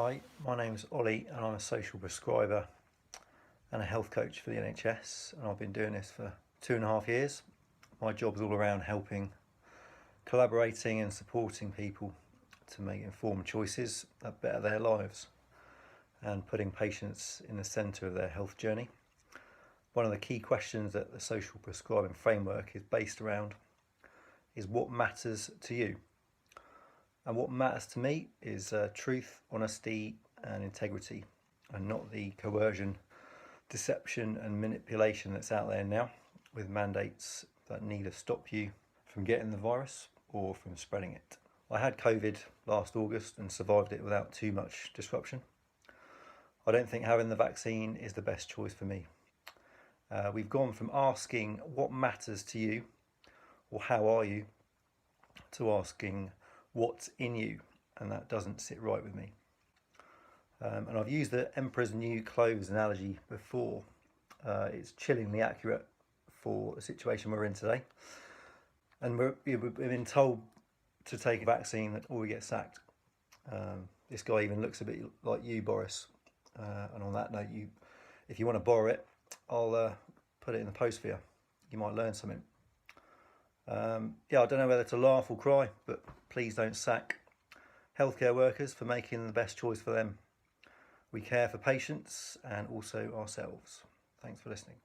Hi, my name's Ollie and I'm a social prescriber and a health coach for the NHS, and I've been doing this for 2.5 years. My job's all around helping, collaborating and supporting people to make informed choices that better their lives and putting patients in the centre of their health journey. One of the key questions that the social prescribing framework is based around is what matters to you. And what matters to me is truth, honesty and integrity, and not the coercion, deception and manipulation that's out there now, with mandates that neither stop you from getting the virus or from spreading it. I had COVID last August and survived it without too much disruption. I don't think having the vaccine is the best choice for me. We've gone from asking what matters to you or how are you to asking what's in you, and that doesn't sit right with me. And I've used the Emperor's New Clothes analogy before. It's chillingly accurate for the situation we're in today. And we've been told to take a vaccine or we get sacked. This guy even looks a bit like you, Boris. And on that note, if you want to borrow it, I'll put it in the post for you. You might learn something. I don't know whether to laugh or cry, but please don't sack healthcare workers for making the best choice for them. We care for patients and also ourselves. Thanks for listening.